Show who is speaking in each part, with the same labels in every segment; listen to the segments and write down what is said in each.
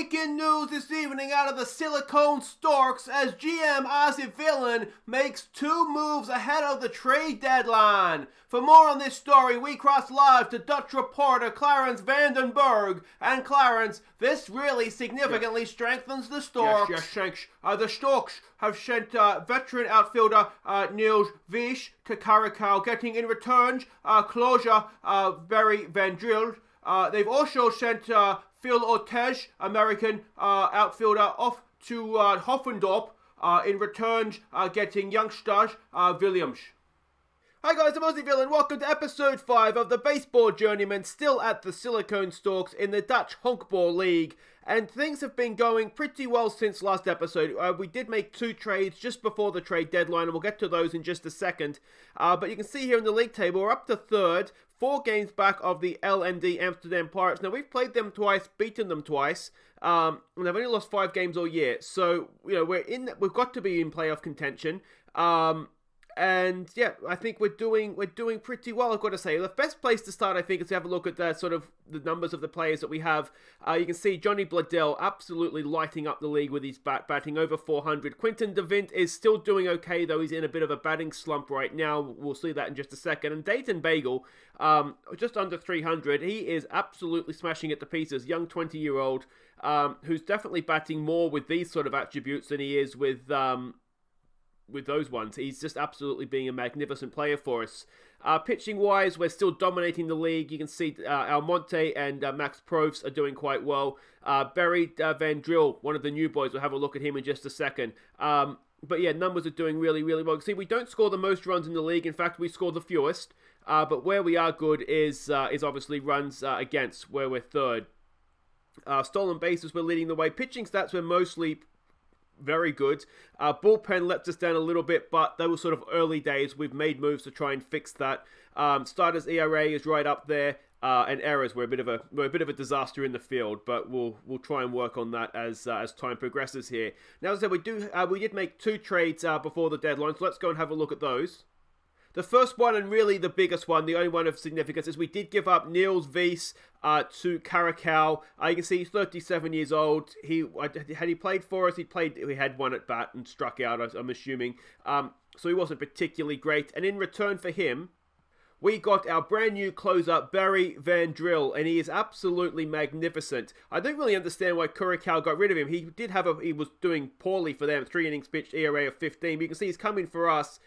Speaker 1: Breaking news this evening out of the Silicon Storks as GM Aussie Villain makes 2 moves ahead of the trade deadline. For more on this story, we cross live to Dutch reporter Clarence Vandenberg. And Clarence, this really significantly strengthens the Storks.
Speaker 2: Yes, thanks. The Storks have sent veteran outfielder Niels Vies to Caracal, getting in return closure Barry Van Drill. They've also sent Phil Ortez, American outfielder, off to Hoffendorp in return, getting youngsters Williams.
Speaker 1: Hi guys, I'm Aussie Villain. Welcome to episode 5 of the Baseball Journeyman, still at the Silicon Storks in the Dutch Honkbal League. And things have been going pretty well since last episode. We did make 2 trades just before the trade deadline, and we'll get to those in just a second. But you can see here in the league table, we're up to 3rd, 4 games back of the LND Amsterdam Pirates. Now, we've played them twice, beaten them twice, and they've only lost 5 games all year. So, you know, we've got to be in playoff contention. And yeah, I think we're doing pretty well, I've got to say. The best place to start, I think, is to have a look at the sort of the numbers of the players that we have. You can see Johnny Bladell absolutely lighting up the league with his batting over 400. Quinton De Vint is still doing okay, though he's in a bit of a batting slump right now. We'll see that in just a second. And Dayton Bagel, just under 300. He is absolutely smashing it to pieces. Young 20-year-old who's definitely batting more with these sort of attributes than he is with those ones. He's just absolutely being a magnificent player for us. Pitching-wise, we're still dominating the league. You can see Almonte and Max Proves are doing quite well. Barry Van Drill, one of the new boys, we'll have a look at him in just a second. But yeah, numbers are doing really, really well. See, we don't score the most runs in the league. In fact, we score the fewest. But where we are good is obviously runs against, where we're 3rd. Stolen bases, we're leading the way. Pitching stats, we're mostly very good. Bullpen lets us down a little bit, but they were sort of early days. We've made moves to try and fix that. Starters ERA is right up there, and errors we're a bit of a disaster in the field, but we'll try and work on that as time progresses here. Now, as I said, we did make 2 trades before the deadline, so let's go and have a look at those. The first one, and really the biggest one, the only one of significance, is we did give up Niels Vies to Caracal. You can see he's 37 years old. Had he played for us, he had 1 at bat and struck out, I'm assuming. So he wasn't particularly great. And in return for him, we got our brand new closer, Barry Van Drill, and he is absolutely magnificent. I don't really understand why Caracal got rid of him. He was doing poorly for them, 3 innings pitched, ERA of 15. But you can see he's coming for us.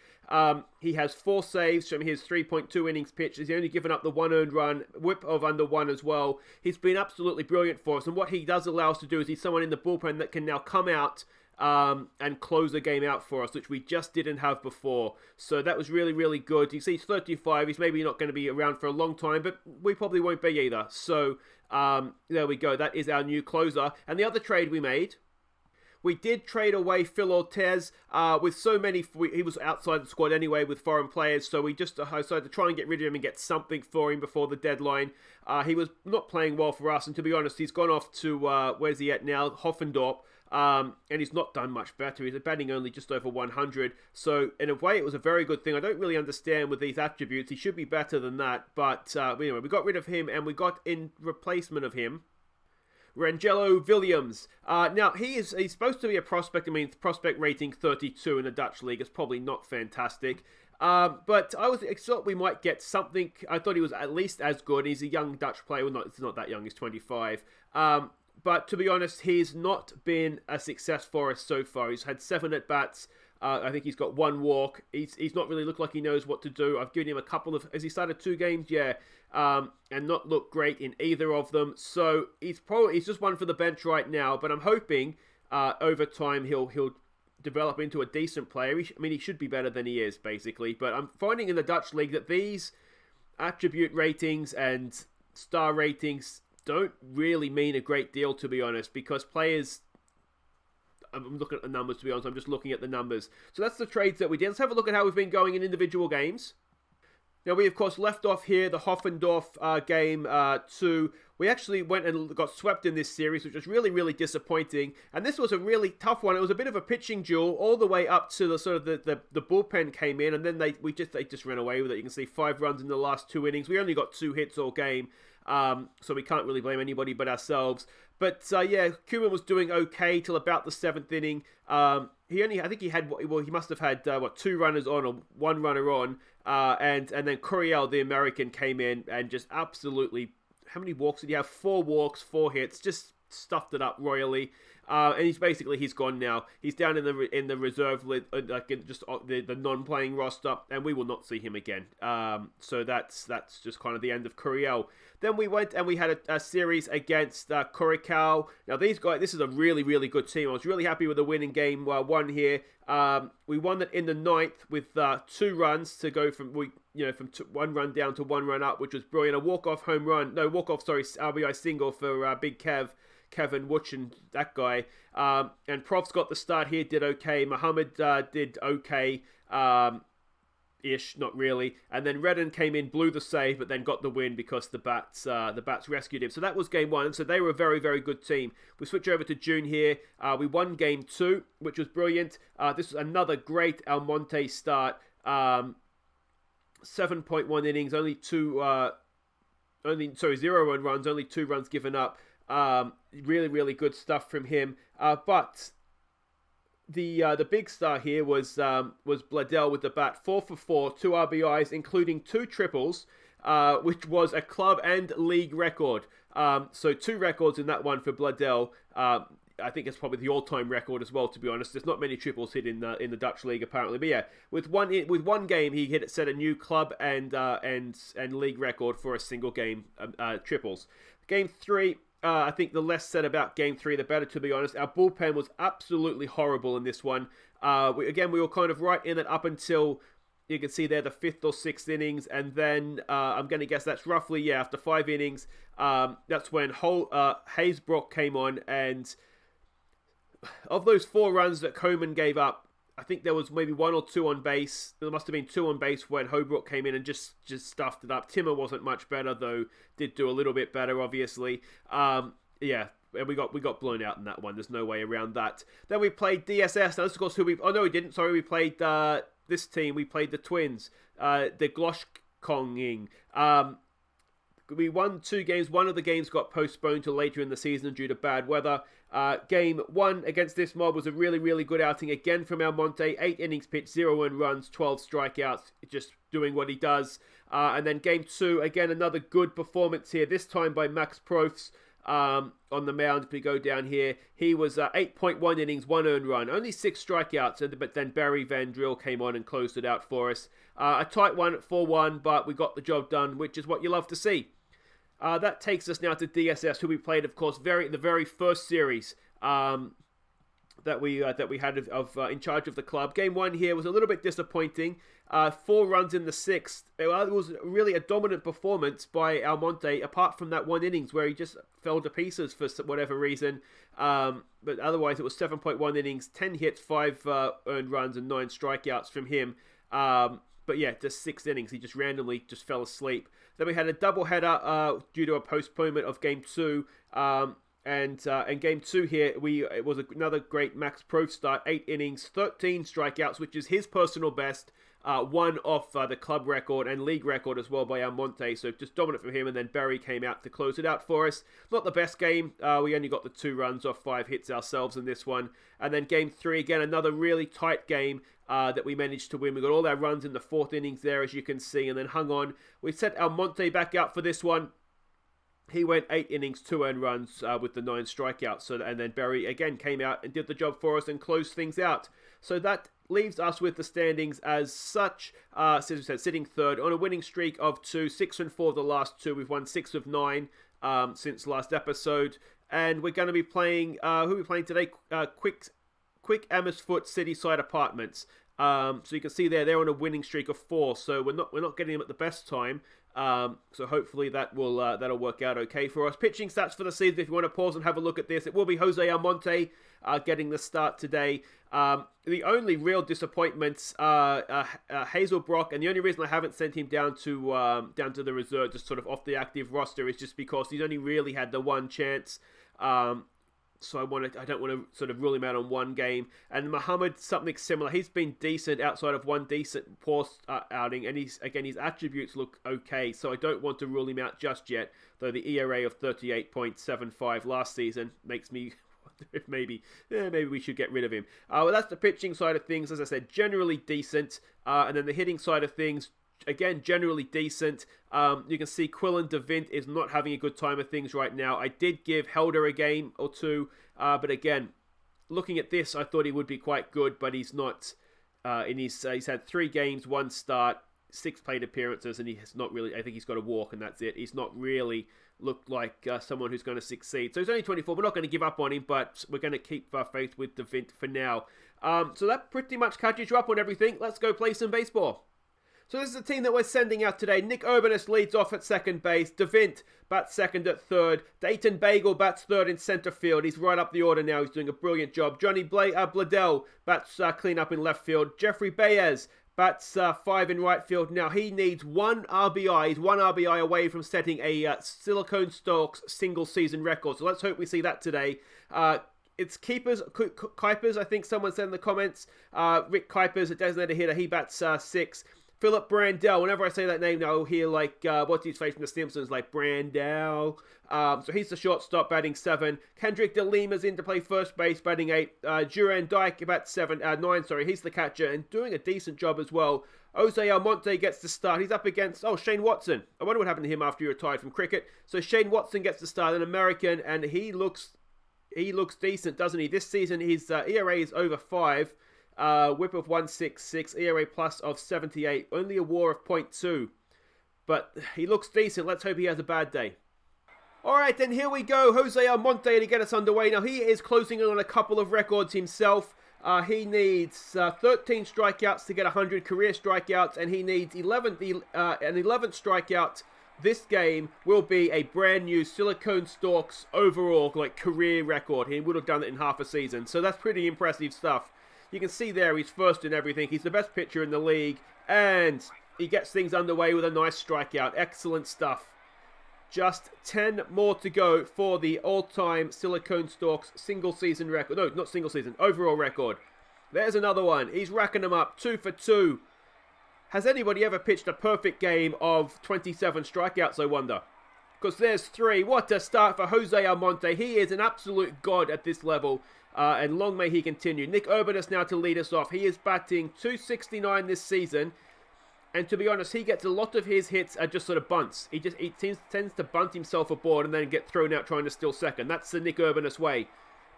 Speaker 1: He has 4 saves from his 3.2 innings pitched. He's only given up the 1 earned run, whip of under 1 as well. He's been absolutely brilliant for us. And what he does allow us to do is he's someone in the bullpen that can now come out and close the game out for us, which we just didn't have before. So that was really, really good. You see he's 35. He's maybe not going to be around for a long time, but we probably won't be either. So there we go. That is our new closer. And the other trade we made, we did trade away Phil Ortez with so many. He was outside the squad anyway with foreign players, so we just decided to try and get rid of him and get something for him before the deadline. He was not playing well for us, and to be honest, he's gone off to, where's he at now? Hoffendorp. And he's not done much better. He's batting only just over 100. So in a way, it was a very good thing. I don't really understand with these attributes. He should be better than that. But anyway, we got rid of him, and we got in replacement of him Rangelo Williams. Now, he's supposed to be a prospect. I mean, prospect rating 32 in the Dutch league is probably not fantastic. But I thought we might get something. I thought he was at least as good. He's a young Dutch player. Well, he's not that young. He's 25. But to be honest, he's not been a success for us so far. He's had 7 at-bats. I think he's got 1 walk. He's not really looked like he knows what to do. I've given him a couple of... Has he started 2 games? Yeah. And not looked great in either of them. So he's just one for the bench right now. But I'm hoping over time he'll develop into a decent player. He should be better than he is, basically. But I'm finding in the Dutch league that these attribute ratings and star ratings don't really mean a great deal, to be honest, because players... I'm looking at the numbers, to be honest. I'm just looking at the numbers. So that's the trades that we did. Let's have a look at how we've been going in individual games. Now, we, of course, left off here the Hoffendorf game 2. We actually went and got swept in this series, which was really, really disappointing. And this was a really tough one. It was a bit of a pitching duel all the way up to the sort of the bullpen came in, and then they just ran away with it. You can see 5 runs in the last 2 innings. We only got 2 hits all game, so we can't really blame anybody but ourselves. But yeah, Koeman was doing okay till about the 7th inning. I think he must have had 2 runners on or 1 runner on, and then Coryell, the American, came in and just absolutely, how many walks did he have? 4 walks, 4 hits, just stuffed it up royally. And he's gone now. He's down in the reserve, like in just the non-playing roster, and we will not see him again. So that's just kind of the end of Coryell. Then we went and we had a series against Curacao. Now these guys, this is a really, really good team. I was really happy with the win in game 1 here. We won it in the 9th with 2 runs to go from 1 run down to 1 run up, which was brilliant. A RBI single for Big Kevin Woochen, that guy. And Prof's got the start here, did okay. Muhammad did okay. Ish, not really. And then Redden came in, blew the save, but then got the win because the bats rescued him. So that was game 1. And so they were a very, very good team. We switch over to June here. We won game 2, which was brilliant. This was another great Almonte start. 7.1 innings, 0 run runs, only 2 runs given up. Really, really good stuff from him. But the big star here was Bladell with the bat, 4 for 4, 2 RBIs, including 2 triples, which was a club and league record. So 2 records in that one for Bladell. I think it's probably the all-time record as well, to be honest. There's not many triples hit in the Dutch league apparently, but yeah, with one game he set a new club and league record for a single game triples. Game 3. I think the less said about game 3, the better, to be honest. Our bullpen was absolutely horrible in this one. We were kind of right in it up until, you can see there, the 5th or 6th innings. And then I'm going to guess that's roughly, after 5 innings, that's when Haysbrook came on. And of those 4 runs that Koeman gave up, I think there was maybe 1 or 2 on base. There must have been 2 on base when Holbrook came in and just stuffed it up. Timmer wasn't much better, though. Did do a little bit better, obviously. And we got blown out in that one. There's no way around that. Then we played DSS. Now, this is, of course, who we... Oh, no, we didn't. Sorry, we played this team. We played the Twins. The Gloshkonging. We won 2 games. One of the games got postponed to later in the season due to bad weather. Game 1 against this mob was a really, really good outing again from Almonte. 8 innings pitched, 0 earned runs, 12 strikeouts, just doing what he does. And then game 2, again, another good performance here, this time by Max Profs on the mound. If we go down here, he was 8.1 innings, 1 earned run, only 6 strikeouts, but then Barry Van Drill came on and closed it out for us. A tight one at 4-1, but we got the job done, which is what you love to see. That takes us now to DSS, who we played, of course, the very first series that we had in charge of the club. Game 1 here was a little bit disappointing. 4 runs in the 6th. It was really a dominant performance by Almonte, apart from that 1 innings where he just fell to pieces for whatever reason. But otherwise, it was 7.1 innings, 10 hits, 5 earned runs, and 9 strikeouts from him. But yeah, just 6 innings. He just randomly just fell asleep. Then we had a doubleheader due to a postponement of Game 2. And Game 2 here, it was another great Max Pro start. 8 innings, 13 strikeouts, which is his personal best. 1 off the club record and league record as well by Almonte. So just dominant from him. And then Barry came out to close it out for us. Not the best game. We only got the 2 runs off 5 hits ourselves in this one. And then Game 3, again, another really tight game that we managed to win. We got all our runs in the 4th innings there, as you can see, and then hung on. We set Almonte back out for this one. He went 8 innings, 2 earned runs with the 9 strikeouts. And then Barry again came out and did the job for us and closed things out. So that leaves us with the standings as such. Sitting 3rd on a winning streak of 2, 6-4 the last 2. We've won 6 of 9 since last episode. And we're going to be playing, who are we playing today? Quick Amersfoort Cityside Apartments. So you can see they're on a winning streak of 4. So we're not getting them at the best time. So hopefully that'll work out okay for us. Pitching stats for the season, if you want to pause and have a look at this, it will be Jose Almonte getting the start today. The only real disappointments Hazel Brock, and the only reason I haven't sent him down to the reserve, just sort of off the active roster, is just because he's only really had the one chance So I don't want to sort of rule him out on one game. And Muhammad, something similar. He's been decent outside of one decent poor outing, and his attributes look okay. So I don't want to rule him out just yet. Though the ERA of 38.75 last season makes me wonder if maybe we should get rid of him. Well, that's the pitching side of things. As I said, generally decent. And then the hitting side of things, again, generally decent. You can see Quillen DeVint is not having a good time of things right now. I did give Helder a game or two, but again, looking at this, I thought he would be quite good, but he's not. He's had 3 games, 1 start, 6 plate appearances, and he has not really. I think he's got a walk, and that's it. He's not really looked like someone who's going to succeed. So he's only 24. We're not going to give up on him, but we're going to keep faith with DeVint for now. So that pretty much catches you up on everything. Let's go play some baseball. So this is the team that we're sending out today. Nick Urbanus leads off at second base. DeVint bats second at third. Dayton Bagel bats third in center field. He's right up the order now. He's doing a brilliant job. Johnny Bladell bats clean up in left field. Jeffrey Baez bats 5 in right field. Now he needs 1 RBI. He's 1 RBI away from setting a Silicon Storks single season record. So let's hope we see that today. It's Kuipers, I think someone said in the comments. Rick Kuipers, a designated hitter. He bats 6. Philip Brandel. Whenever I say that name now, I'll hear like, what's his face from The Simpsons, like Brandel. So he's the shortstop, batting 7. Kendrick De Lima's in to play first base, batting 8. Duran Dyke bats 9, he's the catcher, and doing a decent job as well. Jose Almonte gets the start. He's up against, Shane Watson. I wonder what happened to him after he retired from cricket. So Shane Watson gets the start, an American, and he looks decent, doesn't he? This season, his ERA is over 5. Whip of 166, ERA plus of 78, only a WAR of 0.2. But he looks decent. Let's hope he has a bad day. Alright, then here we go. Jose Almonte to get us underway. Now, he is closing in on a couple of records himself. He needs 13 strikeouts to get 100 career strikeouts, and he needs an 11th strikeout. This game will be a brand new Silicon Storks overall career record. He would have done it in half a season, so that's pretty impressive stuff. You can see there he's first in everything. He's the best pitcher in the league. And he gets things underway with a nice strikeout. Excellent stuff. Just 10 more to go for the all-time Silicon Storks single season record. No, not single season. Overall record. There's another one. He's racking them up. 2 for 2. Has anybody ever pitched a perfect game of 27 strikeouts, I wonder? Because there's 3. What a start for Jose Almonte. He is an absolute god at this level. And long may he continue. Nick Urbanus now to lead us off. He is batting .269 this season. And to be honest, he gets a lot of his hits are just sort of bunts. He tends to bunt himself aboard and then get thrown out trying to steal second. That's the Nick Urbanus way.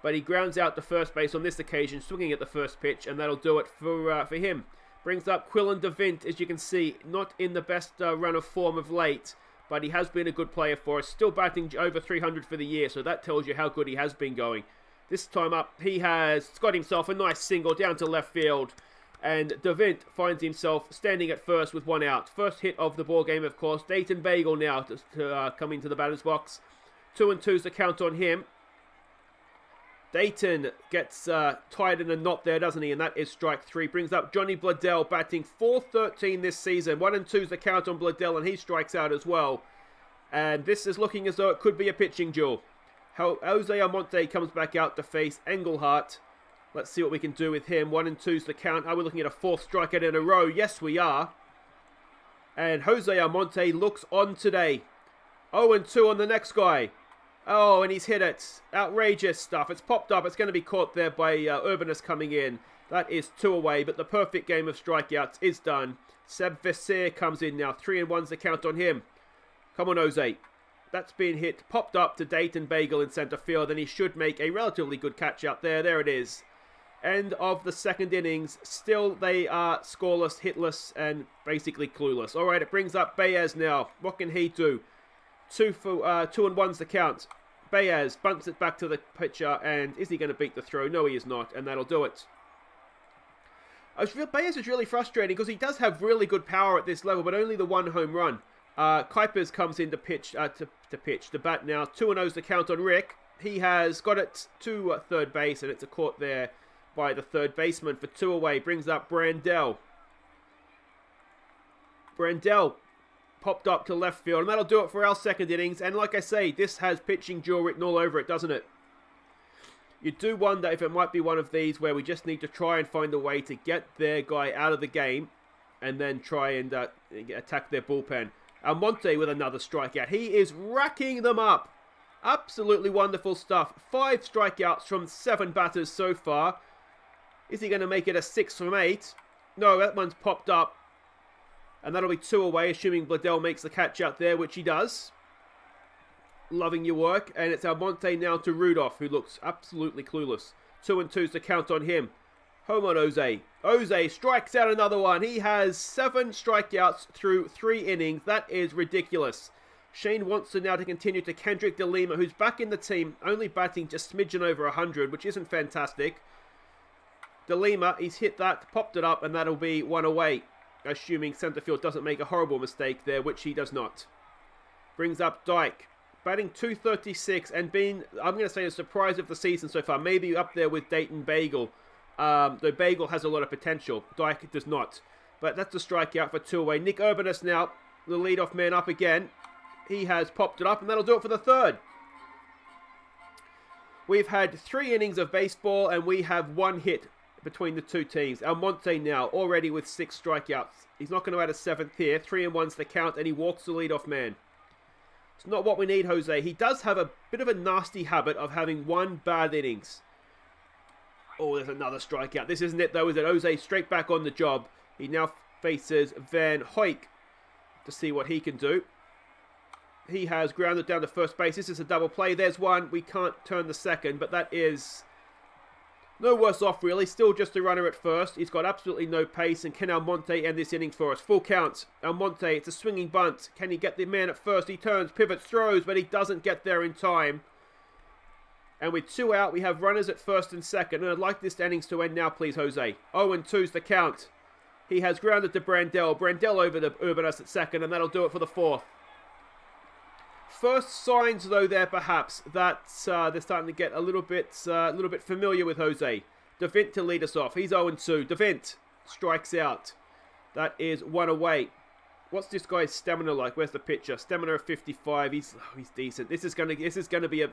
Speaker 1: But he grounds out to first base on this occasion, swinging at the first pitch. And that'll do it for him. Brings up Quillen DeVint, as you can see. Not in the best run of form of late. But he has been a good player for us. Still batting over 300 for the year. So that tells you how good he has been going. This time up, he has got himself a nice single down to left field. And DeVint finds himself standing at first with 1 out. First hit of the ball game, of course. Dayton Bagel now to come into the batter's box. 2-2's the count on him. Dayton gets tied in a knot there, doesn't he? And that is strike 3. Brings up Johnny Bladell, batting .413 this season. 1-2's the count on Bladell, and he strikes out as well. And this is looking as though it could be a pitching duel. Jose Almonte comes back out to face Engelhardt. Let's see what we can do with him. 1-2's the count. Are we looking at a 4th strikeout in a row? Yes, we are. And Jose Almonte looks on today. 0-2 on the next guy. Oh, and he's hit it. Outrageous stuff. It's popped up. It's going to be caught there by Urbanus coming in. That is 2 away, but the perfect game of strikeouts is done. Seb Visser comes in now. 3-1's the count on him. Come on, Jose. That's been hit, popped up to Dayton Bagel in center field, and he should make a relatively good catch out there. There it is. End of the second innings. Still, they are scoreless, hitless, and basically clueless. All right, it brings up Baez now. What can he do? 2-1's the count. Baez bunts it back to the pitcher, and is he going to beat the throw? No, he is not, and that'll do it. Baez is really frustrating because he does have really good power at this level, but only the 1 home run. Kuipers comes in to pitch to bat now. 2-0's the count on Rick. He has got it to third base, and it's a caught there by the third baseman for 2 away. Brings up Brandel. Brandel popped up to left field, and that'll do it for our second innings. And like I say, this has pitching duel written all over it, doesn't it? You do wonder if it might be one of these where we just need to try and find a way to get their guy out of the game and then try and attack their bullpen. Almonte with another strikeout. He is racking them up. Absolutely wonderful stuff. 5 strikeouts from 7 batters so far. Is he going to make it a 6 from 8? No, that one's popped up. And that'll be 2 away, assuming Bladell makes the catch out there, which he does. Loving your work. And it's Almonte now to Rudolph, who looks absolutely clueless. 2 and 2's to count on him. Home on Jose. Jose strikes out another one. He has 7 strikeouts through 3 innings. That is ridiculous. Shane Watson now to continue to Kendrick DeLima, who's back in the team, only batting just smidgen over 100, which isn't fantastic. DeLima, he's hit that, popped it up, and that'll be 1 away, assuming centerfield doesn't make a horrible mistake there, which he does not. Brings up Dyke, batting .236 and being, I'm going to say, a surprise of the season so far. Maybe up there with Dayton Bagel, though Bagel has a lot of potential. Dyke does not. But that's a strikeout for 2 away. Nick Urbanus now, the leadoff man up again. He has popped it up, and that'll do it for the 3rd. We've had 3 innings of baseball, and we have 1 hit between the 2 teams. Almonte now, already with 6 strikeouts. He's not going to add a 7th here. 3 and 1's the count, and he walks the leadoff man. It's not what we need, Jose. He does have a bit of a nasty habit of having 1 bad innings. Oh, there's another strikeout. This isn't it, though, is it? Jose straight back on the job. He now faces Van Hoyk to see what he can do. He has grounded down to first base. This is a double play. There's one. We can't turn the second, but that is no worse off, really. Still just a runner at first. He's got absolutely no pace, and can Almonte end this inning for us? Full count. Almonte, it's a swinging bunt. Can he get the man at first? He turns, pivots, throws, but he doesn't get there in time. And with 2 out, we have runners at first and second. And I'd like this innings to end now, please, Jose. 0 and 2's the count. He has grounded to Brandell. Brandell over to Urbanus at second, and that'll do it for the 4th. First signs, though, there perhaps that they're starting to get a little bit familiar with Jose. DeVint to lead us off. He's 0-2. DeVint strikes out. That is 1 away. What's this guy's stamina like? Where's the pitcher? Stamina of 55. He's decent. This is gonna be a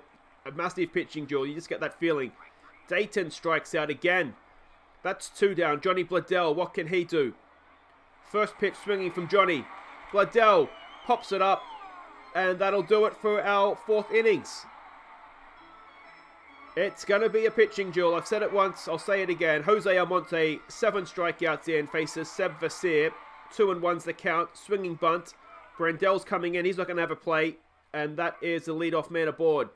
Speaker 1: massive pitching duel. You just get that feeling. Dayton strikes out again. That's 2 down. Johnny Bladell. What can he do? First pitch swinging from Johnny. Bladell pops it up. And that'll do it for our 4th innings. It's going to be a pitching duel. I've said it once. I'll say it again. Jose Almonte, 7 strikeouts in, faces Seb Vasir. 2 and 1's the count. Swinging bunt. Brandell's coming in. He's not going to have a play. And that is the leadoff man aboard.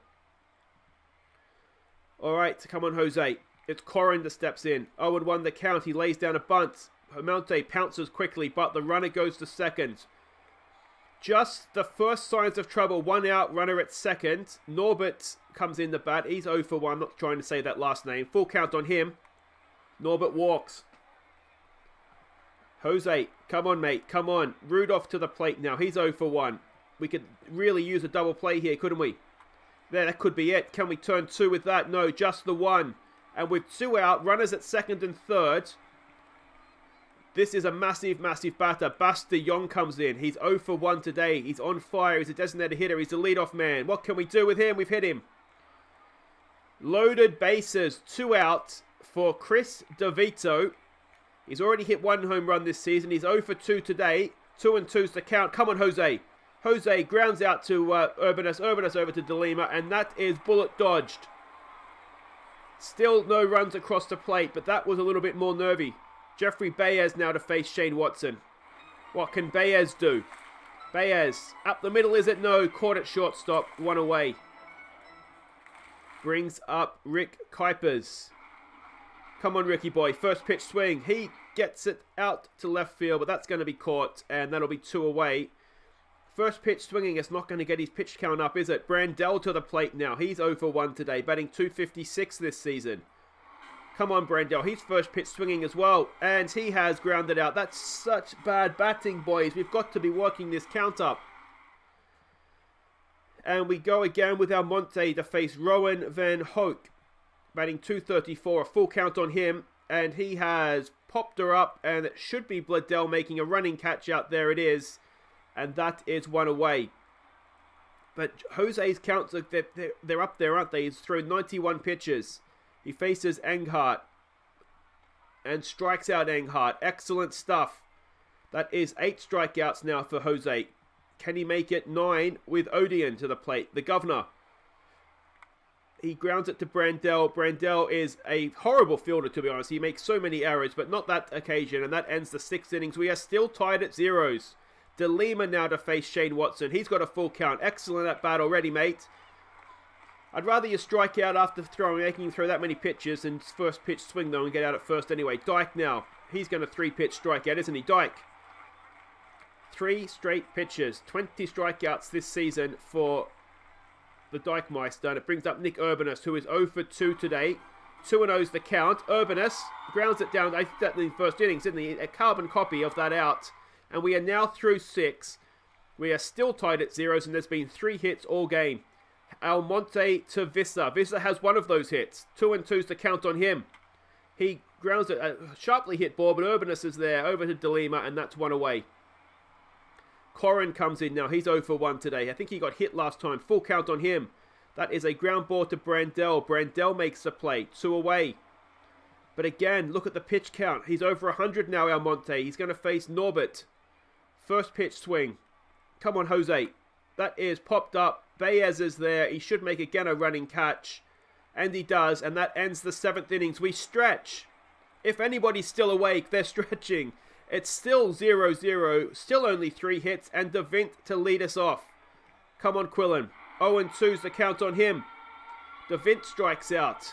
Speaker 1: All right, come on, Jose. It's Corrin that steps in. 0 and 1 the count. He lays down a bunt. Almonte pounces quickly, but the runner goes to second. Just the first signs of trouble. 1 out, runner at second. Norbert comes in the bat. He's 0 for 1. Not trying to say that last name. Full count on him. Norbert walks. Jose, come on, mate. Come on. Rudolph to the plate now. He's 0 for 1. We could really use a double play here, couldn't we? There, that could be it. Can we turn 2 with that? No, just the 1. And with 2 out, runners at second and third. This is a massive, massive batter. Buster Young comes in. He's 0 for 1 today. He's on fire. He's a designated hitter. He's a leadoff man. What can we do with him? We've hit him. Loaded bases. 2 out for Chris DeVito. He's already hit 1 home run this season. He's 0 for 2 today. 2 and 2's the count. Come on, Jose. Jose grounds out to Urbanus. Urbanus over to DeLima. And that is bullet dodged. Still no runs across the plate, but that was a little bit more nervy. Jeffrey Baez now to face Shane Watson. What can Baez do? Baez, up the middle, is it? No, caught at shortstop, 1 away. Brings up Rick Kuipers. Come on, Ricky boy, first pitch swing. He gets it out to left field, but that's going to be caught, and that'll be 2 away. First pitch swinging is not going to get his pitch count up, is it? Brandell to the plate now. He's 0 for 1 today, batting .256 this season. Come on, Brandell. He's first pitch swinging as well. And he has grounded out. That's such bad batting, boys. We've got to be working this count up. And we go again with Almonte to face Rowan Van Hoek. Batting .234. A full count on him. And he has popped her up. And it should be Bladell making a running catch out. There it is. And that is 1 away. But Jose's counts, they're up there, aren't they? He's thrown 91 pitches. He faces Enghart and strikes out Enghart. Excellent stuff. That is 8 strikeouts now for Jose. Can he make it 9 with Odeon to the plate? The governor. He grounds it to Brandel. Brandel is a horrible fielder, to be honest. He makes so many errors, but not that occasion. And that ends the 6th innings. We are still tied at 0s. De Lima now to face Shane Watson. He's got a full count. Excellent at bat already, mate. I'd rather you strike out after making him throw that many pitches and first pitch swing, though, and get out at first anyway. Dyke now. He's going to 3-pitch strikeout, isn't he? Dyke. 3 straight pitches. 20 strikeouts this season for the Dykemeister. And it brings up Nick Urbanus, who is 0 for 2 today. 2-0's the count. Urbanus grounds it down. I think that in the first innings, didn't he? A carbon copy of that out. And we are now through 6. We are still tied at 0s, and there's been 3 hits all game. Almonte to Visser. Visser has one of those hits. 2-2's the count on him. He grounds it, a sharply hit ball, but Urbanus is there. Over to De Lima, and that's 1 away. Corrin comes in now. He's 0 for 1 today. I think he got hit last time. Full count on him. That is a ground ball to Brandel. Brandel makes the play. 2 away. But again, look at the pitch count. He's over 100 now, Almonte. He's going to face Norbert. First pitch swing. Come on, Jose. That is popped up. Baez is there. He should make again a running catch. And he does. And that ends the 7th innings. We stretch. If anybody's still awake, they're stretching. It's still 0-0. Still only 3 hits. And DeVint to lead us off. Come on, Quillen. 0-2's the count on him. DeVint strikes out.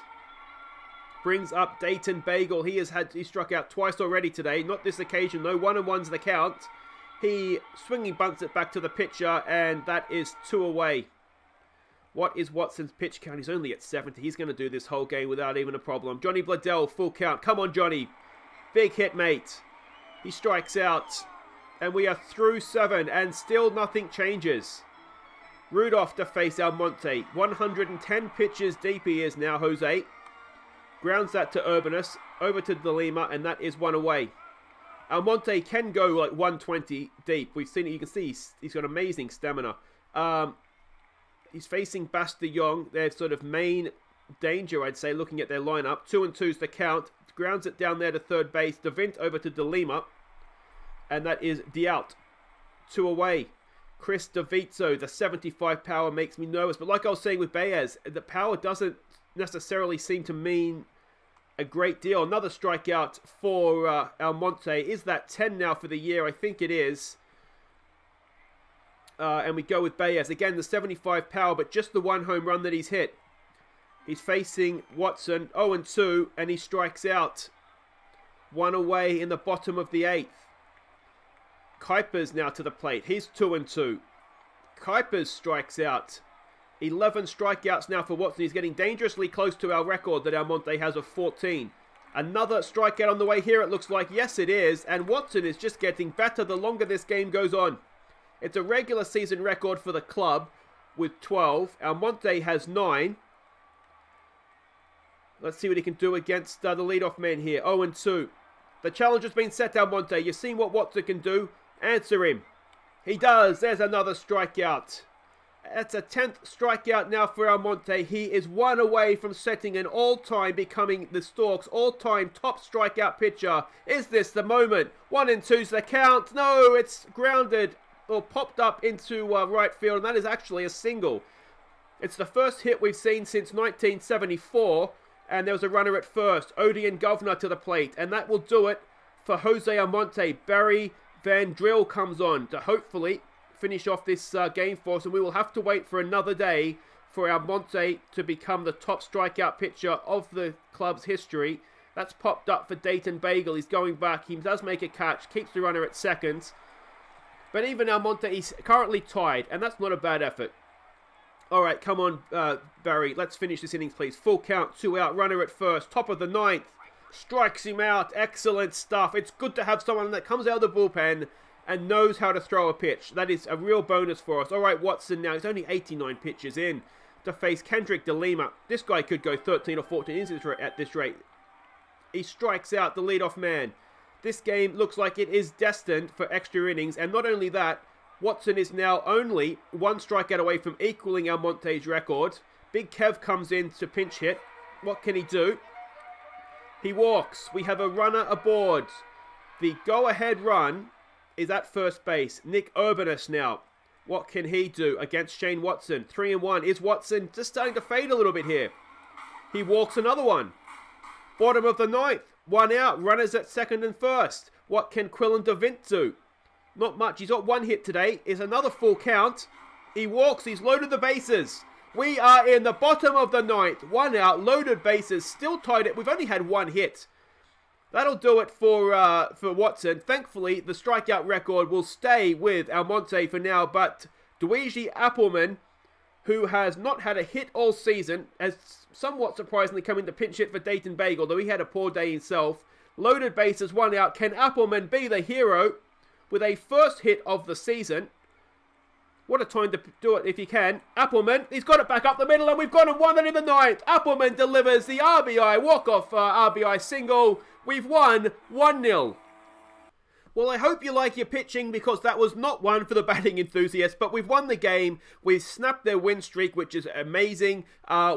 Speaker 1: Brings up Dayton Bagel. He struck out twice already today. Not this occasion though. 1-1's the count. He swinging bunts it back to the pitcher, and that is 2 away. What is Watson's pitch count? He's only at 70. He's going to do this whole game without even a problem. Johnny Bladell, full count. Come on, Johnny. Big hit, mate. He strikes out. And we are through 7, and still nothing changes. Rudolph to face Almonte. 110 pitches deep he is now, Jose. Grounds that to Urbanus. Over to De Lima, and that is 1 away. Almonte can go like 120 deep. We've seen it. You can see he's got amazing stamina. He's facing Basta Young, their sort of main danger, I'd say, looking at their lineup. 2-2's the count. Grounds it down there to third base. DeVint over to De Lima. And that is Dialt. 2 away. Chris DeVizzo, the 75 power makes me nervous. But like I was saying with Baez, the power doesn't necessarily seem to mean a great deal. Another strikeout for Almonte. Is that 10 now for the year? I think it is. And we go with Baez. Again, the 75 power, but just the 1 home run that he's hit. He's facing Watson, 0-2, and he strikes out. 1 away in the bottom of the 8th. Kuipers now to the plate. He's 2-2. Kuipers strikes out. 11 strikeouts now for Watson. He's getting dangerously close to our record that Almonte has of 14. Another strikeout on the way here, it looks like. Yes, it is. And Watson is just getting better the longer this game goes on. It's a regular season record for the club with 12. Almonte has 9. Let's see what he can do against the leadoff man here. 0-2. The challenge has been set, Almonte. You've seen what Watson can do. Answer him. He does. There's another strikeout. That's a 10th strikeout now for Almonte. He is 1 away from setting an all-time, becoming the Storks' all-time top strikeout pitcher. Is this the moment? 1-2's the count. No, it's grounded or popped up into right field, and that is actually a single. It's the first hit we've seen since 1974, and there was a runner at first. Odeon Governor to the plate, and that will do it for Jose Almonte. Barry Van Drill comes on to hopefully finish off this game for us, and we will have to wait for another day for Almonte to become the top strikeout pitcher of the club's history. That's popped up for Dayton Bagel. He's going back. He does make a catch, keeps the runner at second. But even Almonte is currently tied, and that's not a bad effort. All right, come on, Barry. Let's finish this innings, please. Full count, 2 out, runner at first, top of the 9th. Strikes him out. Excellent stuff. It's good to have someone that comes out of the bullpen and knows how to throw a pitch. That is a real bonus for us. All right, Watson now. He's only 89 pitches in to face Kendrick De Lima. This guy could go 13 or 14 innings at this rate. He strikes out the leadoff man. This game looks like it is destined for extra innings. And not only that, Watson is now only 1 strikeout away from equaling Almonte's record. Big Kev comes in to pinch hit. What can he do? He walks. We have a runner aboard. The go-ahead run is at first base. Nick Urbanus now. What can he do against Shane Watson? 3-1. Is Watson just starting to fade a little bit here? He walks another one. Bottom of the ninth. One out. Runners at second and first. What can Quillen DeVint do? Not much. He's got one hit today. Is another full count. He walks. He's loaded the bases. We are in the bottom of the ninth. One out. Loaded bases. Still tied it. We've only had one hit. That'll do it for Watson. Thankfully, the strikeout record will stay with Almonte for now, but Dweiji Appelman, who has not had a hit all season, has somewhat surprisingly come in to pinch hit for Dayton Bagel, although he had a poor day himself. Loaded bases, one out. Can Appelman be the hero with a first hit of the season? What a time to do it if he can. Appelman, he's got it back up the middle, and we've got him one in the ninth. Appelman delivers the RBI, walk-off RBI single. We've won 1-0. Well, I hope you like your pitching, because that was not one for the batting enthusiasts, but we've won the game. We've snapped their win streak, which is amazing.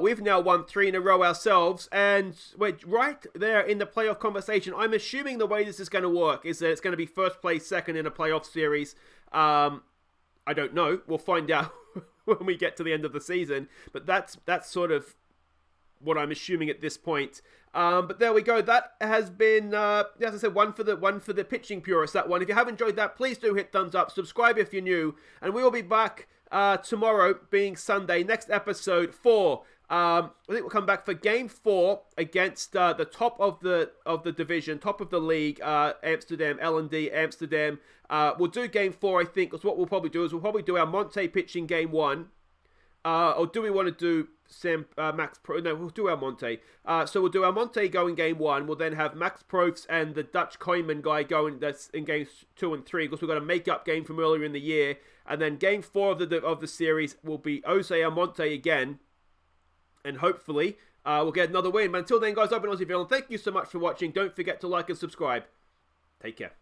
Speaker 1: We've now won 3 in a row ourselves, and we're right there in the playoff conversation. I'm assuming the way this is going to work is that it's going to be first place, second in a playoff series. I don't know. We'll find out when we get to the end of the season, but that's sort of what I'm assuming at this point. But there we go. That has been, as I said, one for the pitching purists. That one. If you have enjoyed that, please do hit thumbs up. Subscribe if you're new, and we will be back tomorrow, being Sunday. Next episode 4. I think we'll come back for Game 4 against the top of the division, top of the league, Amsterdam, L&D Amsterdam. We'll do Game 4, I think, because what we'll probably do is we'll probably do Almonte pitching Game 1. Or do we want to do Max Pro? No, we'll do Almonte. So we'll do Almonte going Game 1. We'll then have Max Profs and the Dutch Honkbal guy going that's in Games 2 and 3, because we've got a make-up game from earlier in the year. And then Game 4 of the series will be Jose Almonte again. And hopefully, we'll get another win. But until then, guys, I've been Aussie, and thank you so much for watching. Don't forget to like and subscribe. Take care.